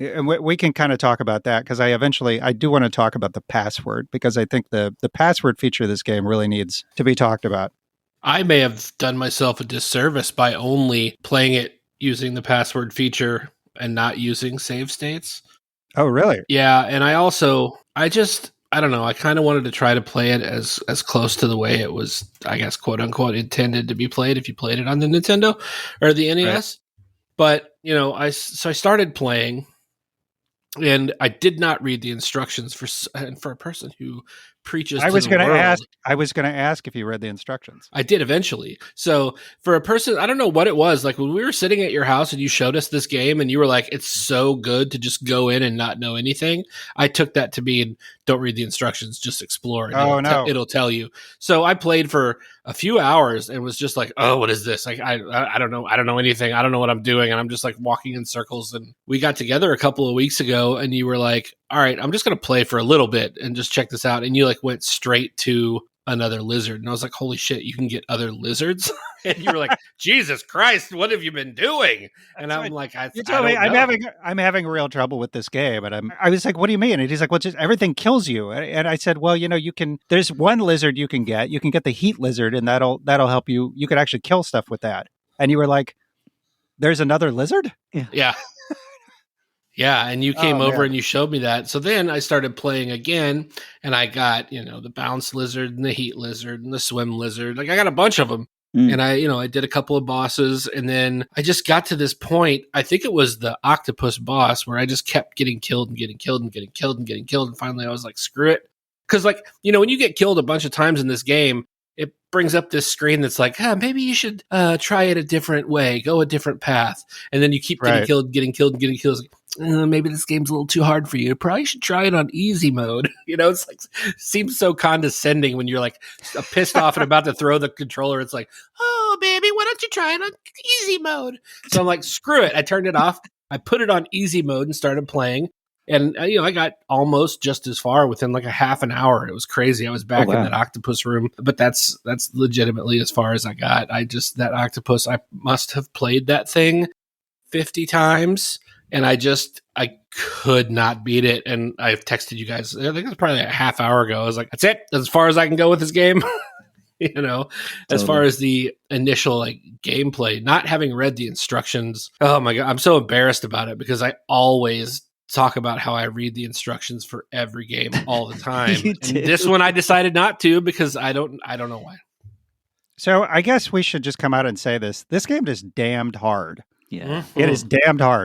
And we can kind of talk about that because I do want to talk about the password because I think the password feature of this game really needs to be talked about. I may have done myself a disservice by only playing it using the password feature and not using save states. Oh, really? Yeah, and I don't know, I kind of wanted to try to play it as close to the way it was, I guess, quote unquote, intended to be played if you played it on the Nintendo or the NES. Right. But, I started playing, and I did not read the instructions for a person who preaches. I was going to ask if you read the instructions. I did eventually. So for a person, I don't know what it was. Like when we were sitting at your house and you showed us this game and you were like, it's so good to just go in and not know anything. I took that to mean don't read the instructions, just explore. And it'll tell you. So I played for a few hours and was just like, oh, what is this? Like, I don't know. I don't know anything. I don't know what I'm doing. And I'm just like walking in circles. And we got together a couple of weeks ago and you were like, all right, I'm just going to play for a little bit and just check this out. And you like went straight to another lizard. And I was like, holy shit, you can get other lizards? And you were like, Jesus Christ, what have you been doing? And I'm like, you told me I'm having real trouble with this game. And I was like, what do you mean? And he's like, well, just everything kills you. And I said, well, there's one lizard you can get the heat lizard, and that'll help you. You could actually kill stuff with that. And you were like, there's another lizard? Yeah. Yeah, and you came over and you showed me that. So then I started playing again, and I got, the bounce lizard and the heat lizard and the swim lizard. Like I got a bunch of them. And I did a couple of bosses, and then I just got to this point. I think it was the octopus boss where I just kept getting killed and getting killed and getting killed and getting killed. And finally I was like, screw it. Because when you get killed a bunch of times in this game, it brings up this screen that's like, maybe you should try it a different way, go a different path. And then you keep getting killed, getting killed, and getting killed. It's like, maybe this game's a little too hard for you. Probably should try it on easy mode. It's like, seems so condescending when you're like pissed off and about to throw the controller. It's like, oh, baby, why don't you try it on easy mode? So I'm like, screw it. I turned it off. I put it on easy mode and started playing. And, I got almost just as far within like a half an hour. It was crazy. I was back in that octopus room, but that's legitimately as far as I got. That octopus, I must have played that thing 50 times, and I could not beat it. And I've texted you guys, I think it was probably a half hour ago. I was like, that's it. That's as far as I can go with this game. As far as the initial gameplay, not having read the instructions. Oh my God. I'm so embarrassed about it because I always talk about how I read the instructions for every game all the time. And this one I decided not to because I don't know why. So I guess we should just come out and say this game is damned hard. Yeah. It is damned hard.